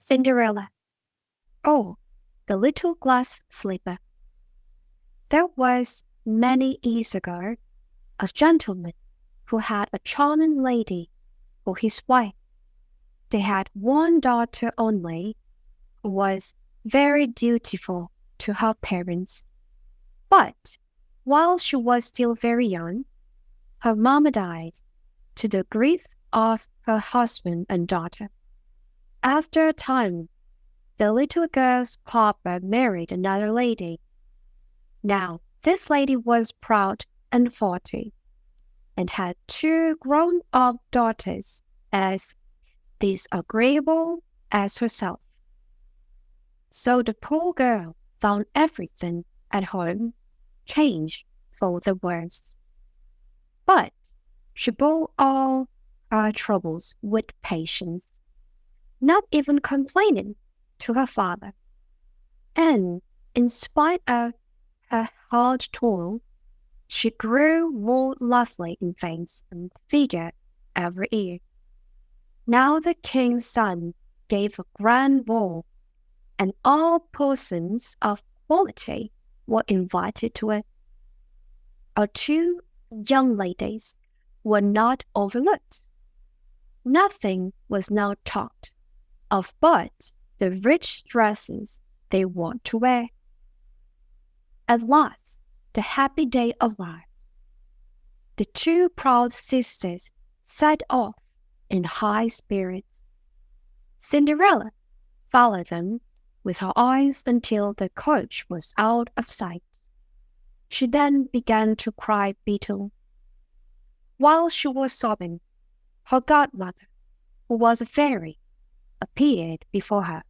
Cinderella. Oh, the little glass slipper. There was many years ago a gentleman who had a charming lady for his wife. They had one daughter only, who was very dutiful to her parents. But while she was still very young, her mama died, to the grief of her husband and daughter. After a time, the little girl's papa married another lady. Now, this lady was proud and haughty, and had two grown-up daughters as disagreeable as herself. So the poor girl found everything at home changed for the worse. But she bore all her troubles with patience, not even complaining to her father. And in spite of her hard toil, she grew more lovely in face and figure every year. Now the king's son gave a grand ball, and all persons of quality were invited to it. Our two young ladies were not overlooked. Nothing was now talked of but the rich dresses they want to wear. At last, the happy day arrived. The two proud sisters set off in high spirits. Cinderella followed them with her eyes until the coach was out of sight. She then began to cry bitterly. While she was sobbing, her godmother, who was a fairy, appeared before her.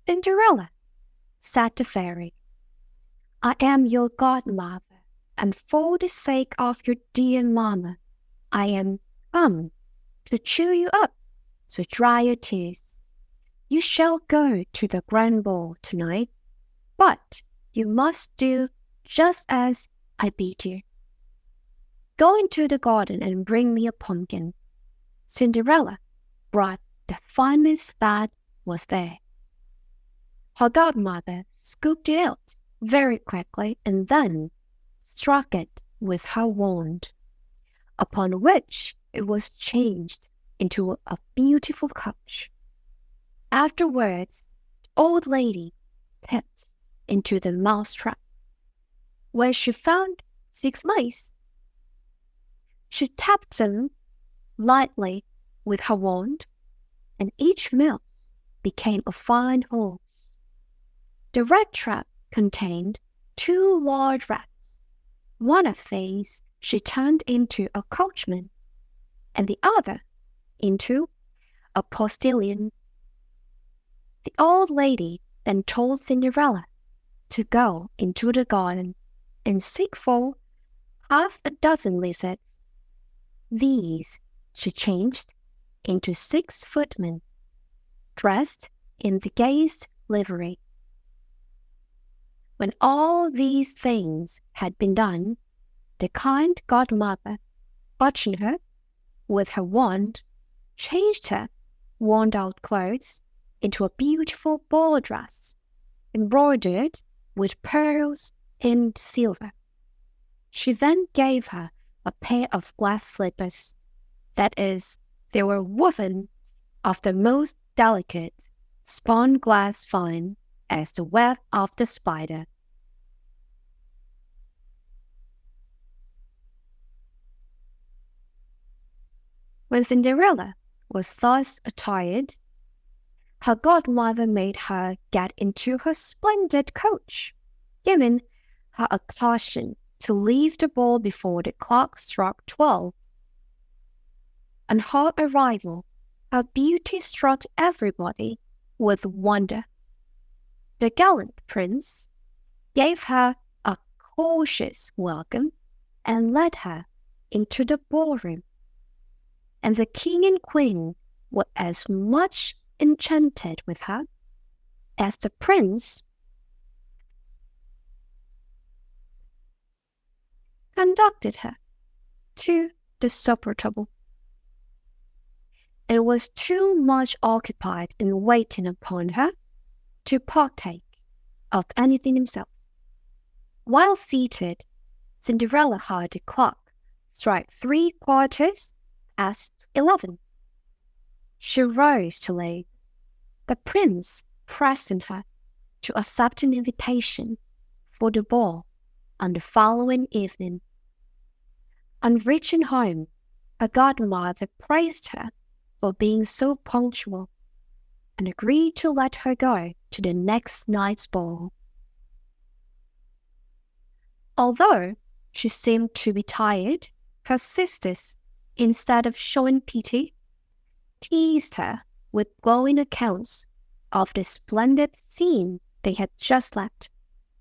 Cinderella, said the fairy, I am your godmother, and for the sake of your dear mamma, I am come to cheer you up, so dry your tears. You shall go to the grand ball tonight, but you must do just as I bid you. Go into the garden and bring me a pumpkin. Cinderella brought the finest that was there. Her godmother scooped it out very quickly and then struck it with her wand, upon which it was changed into a beautiful couch. Afterwards, the old lady peeped into the mousetrap, where she found 6 mice. She tapped them lightly with her wand, and each mouse became a fine horse. The rat trap contained 2 large rats. One of these she turned into a coachman, and the other into a postilion. The old lady then told Cinderella to go into the garden and seek for half a dozen lizards. These she changed into 6 footmen, dressed in the gayest livery. When all these things had been done, the kind godmother, watching her with her wand, changed her worn-out clothes into a beautiful ball dress, embroidered with pearls and silver. She then gave her a pair of glass slippers. That is, they were woven of the most delicate spun glass fine as the web of the spider. When Cinderella was thus attired, her godmother made her get into her splendid coach, giving her a caution to leave the ball before the clock struck 12. On her arrival, her beauty struck everybody with wonder. The gallant prince gave her a cautious welcome and led her into the ballroom. And the king and queen were as much enchanted with her as the prince. Conducted her to the supper table. and was too much occupied in waiting upon her to partake of anything himself. While seated, Cinderella heard the clock strike 11:15. She rose to leave. The prince pressing her to accept an invitation for the ball on the following evening. On reaching home, her godmother praised her for being so punctual and agreed to let her go to the next night's ball. Although she seemed to be tired, her sisters, instead of showing pity, teased her with glowing accounts of the splendid scene they had just left,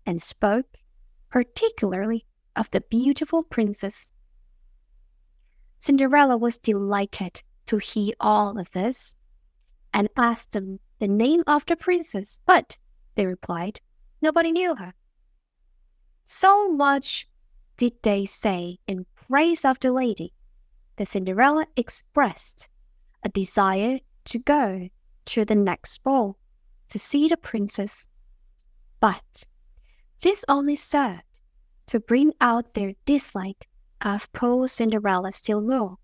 and spoke particularly of the beautiful princess. Cinderella was delighted to hear all of this, and asked them the name of the princess, but, they replied, nobody knew her. So much did they say in praise of the lady that Cinderella expressed a desire to go to the next ball to see the princess. But this only served to bring out their dislike of poor Cinderella still more,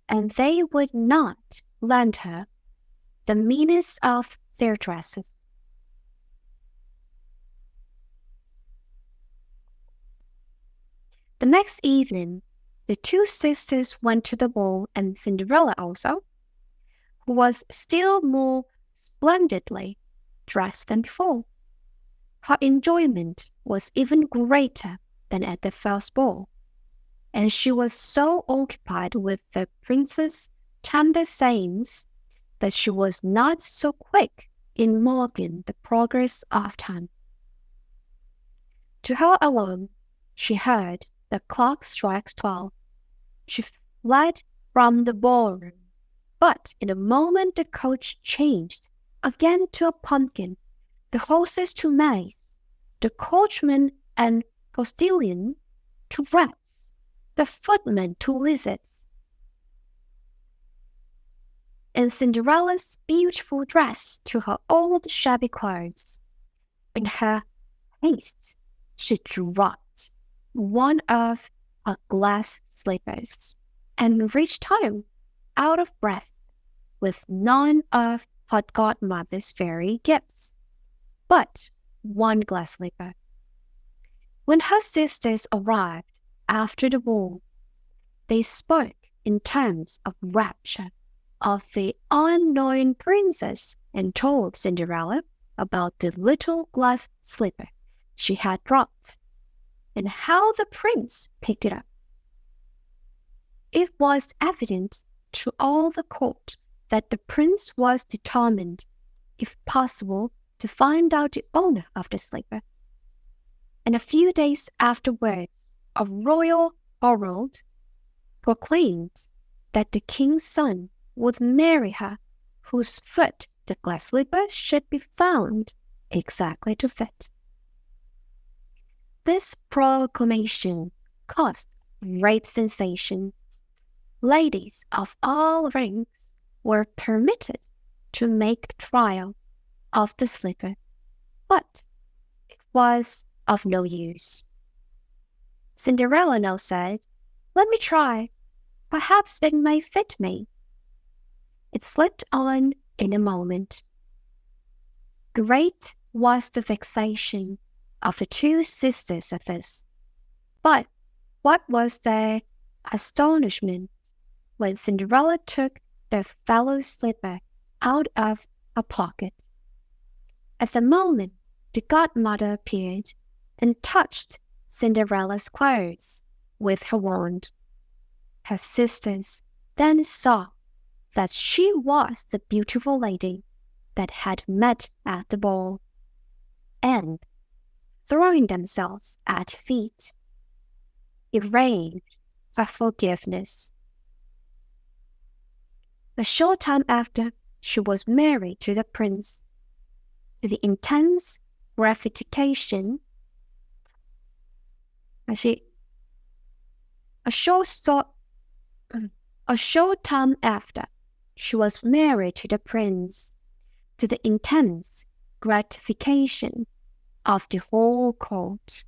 and they would not lend her the meanest of their dresses. The next evening, the two sisters went to the ball, and Cinderella also, who was still more splendidly dressed than before. Her enjoyment was even greater than at the first ball, and she was so occupied with the prince's tender sayings that she was not so quick in marking the progress of time. To her alarm, she heard the clock strike 12. She fled from the ballroom, but in a moment the coach changed again to a pumpkin, the horses to mice, the coachman and postilion to rats, the footman to lizards. And Cinderella's beautiful dress to her old shabby clothes. In her haste, she dropped one of her glass slippers and reached home out of breath with none of her godmother's fairy gifts, but one glass slipper. When her sisters arrived after the ball, they spoke in terms of rapture of the unknown princess and told Cinderella about the little glass slipper she had dropped and how the prince picked it up. It was evident to all the court that the prince was determined, if possible, to find out the owner of the slipper. And a few days afterwards, a royal herald proclaimed that the king's son would marry her, whose foot the glass slipper should be found exactly to fit. This proclamation caused great sensation. Ladies of all ranks were permitted to make trial of the slipper, but it was of no use. Cinderella now said, "Let me try. Perhaps it may fit me." It slipped on in a moment. Great was the vexation of the two sisters at this. But what was their astonishment when Cinderella took the fellow slipper out of her pocket. At the moment, the godmother appeared and touched Cinderella's clothes with her wand. Her sisters then saw that she was the beautiful lady that had met at the ball, and, throwing themselves at her feet, arranged for forgiveness. A short time after, she was married to the prince, to the intense gratification. A short time after, she was married to the prince, to the intense gratification of the whole court.